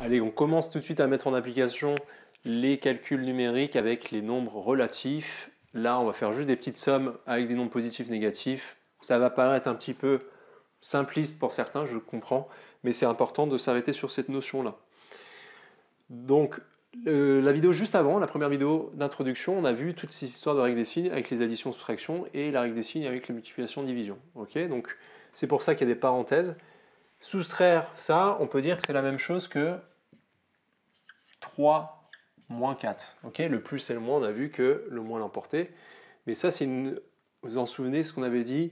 Allez, on commence tout de suite à mettre en application les calculs numériques avec les nombres relatifs. Là, on va faire juste des petites sommes avec des nombres positifs, négatifs. Ça va paraître un petit peu simpliste pour certains, je comprends, mais c'est important de s'arrêter sur cette notion-là. Donc, la vidéo juste avant, la première vidéo d'introduction, on a vu toutes ces histoires de règles des signes avec les additions, soustractions et la règle des signes avec les multiplications, division. Okay, donc, c'est pour ça qu'il y a des parenthèses. Soustraire ça, on peut dire que c'est la même chose que 3 moins 4. Okay, le plus et le moins, on a vu que le moins l'emportait. Mais ça, c'est une... Vous vous en souvenez ce qu'on avait dit?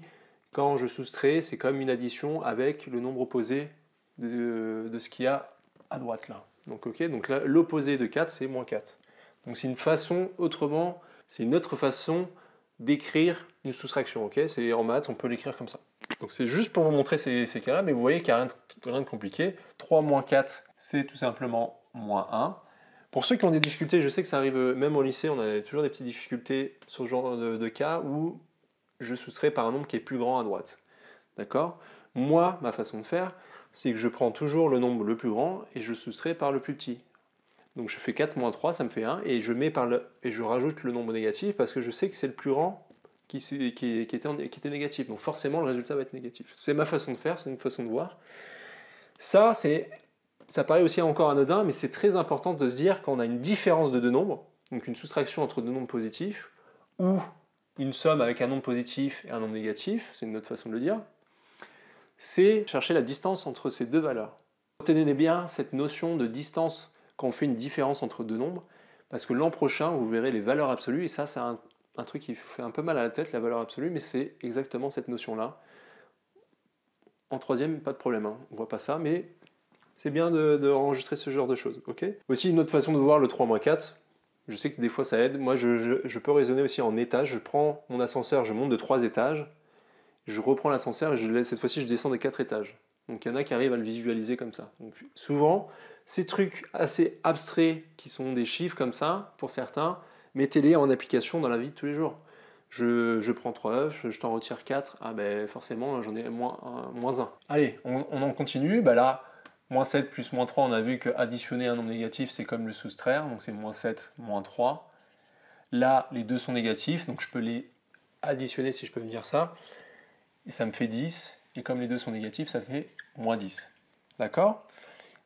Quand je soustrais, c'est comme une addition avec le nombre opposé de ce qu'il y a à droite là. Donc, okay, donc là, l'opposé de 4, c'est moins 4. Donc c'est une façon, autrement, c'est une autre façon d'écrire une soustraction. Okay, c'est en maths, on peut l'écrire comme ça. Donc c'est juste pour vous montrer ces cas-là, mais vous voyez qu'il n'y a rien de compliqué. 3 moins 4, c'est tout simplement moins 1. Pour ceux qui ont des difficultés, je sais que ça arrive même au lycée, on a toujours des petites difficultés sur ce genre de cas où je soustrais par un nombre qui est plus grand à droite. D'accord? Moi, ma façon de faire, c'est que je prends toujours le nombre le plus grand et je soustrais par le plus petit. Donc je fais 4 moins 3, ça me fait 1, et je rajoute le nombre négatif parce que je sais que c'est le plus grand qui était négatif. Donc forcément, le résultat va être négatif. C'est ma façon de faire, c'est une façon de voir. Ça paraît aussi encore anodin, mais c'est très important de se dire quand on a une différence de deux nombres, donc une soustraction entre deux nombres positifs, ou une somme avec un nombre positif et un nombre négatif, c'est une autre façon de le dire, c'est chercher la distance entre ces deux valeurs. Retenez bien cette notion de distance quand on fait une différence entre deux nombres, parce que l'an prochain, vous verrez les valeurs absolues, et ça, c'est un truc qui fait un peu mal à la tête, la valeur absolue, mais c'est exactement cette notion-là. En troisième, pas de problème, hein, on voit pas ça, mais c'est bien de enregistrer ce genre de choses. Okay, aussi, une autre façon de voir le 3 moins 4, je sais que des fois ça aide, moi je peux raisonner aussi en étages, je prends mon ascenseur, je monte de 3 étages, je reprends l'ascenseur et cette fois-ci je descends de 4 étages. Donc il y en a qui arrivent à le visualiser comme ça. Donc, souvent, ces trucs assez abstraits qui sont des chiffres comme ça, pour certains, mettez-les en application dans la vie de tous les jours. Je prends 3 œufs, je t'en retire 4, ah ben forcément j'en ai moins 1. Allez, on en continue, bah là, moins 7 plus moins 3, on a vu que additionner un nombre négatif, c'est comme le soustraire, donc c'est moins 7, moins 3. Là, les deux sont négatifs, donc je peux les additionner si je peux me dire ça, et ça me fait 10, et comme les deux sont négatifs, ça fait moins 10. D'accord?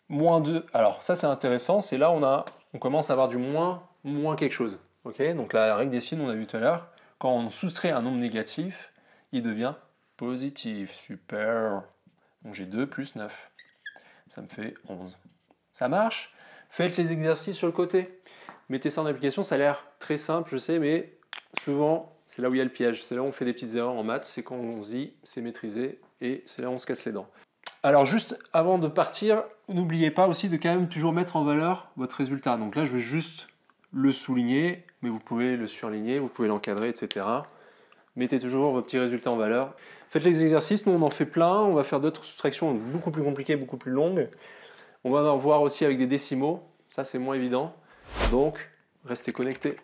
Moins 2, alors ça c'est intéressant, c'est là on commence à avoir du moins quelque chose. Okay, donc la règle des signes, on a vu tout à l'heure, quand on soustrait un nombre négatif, il devient positif. Super. Donc j'ai 2 plus 9. Ça me fait 11. Ça marche? Faites les exercices sur le côté. Mettez ça en application, ça a l'air très simple, je sais, mais souvent, c'est là où il y a le piège. C'est là où on fait des petites erreurs en maths, c'est quand on se dit c'est maîtrisé, et c'est là où on se casse les dents. Alors juste avant de partir, n'oubliez pas aussi de quand même toujours mettre en valeur votre résultat. Donc là, je vais juste le souligner, mais vous pouvez le surligner, vous pouvez l'encadrer, etc. Mettez toujours vos petits résultats en valeur. Faites les exercices, nous on en fait plein, on va faire d'autres soustractions beaucoup plus compliquées, beaucoup plus longues. On va en voir aussi avec des décimaux, ça c'est moins évident. Donc, restez connectés.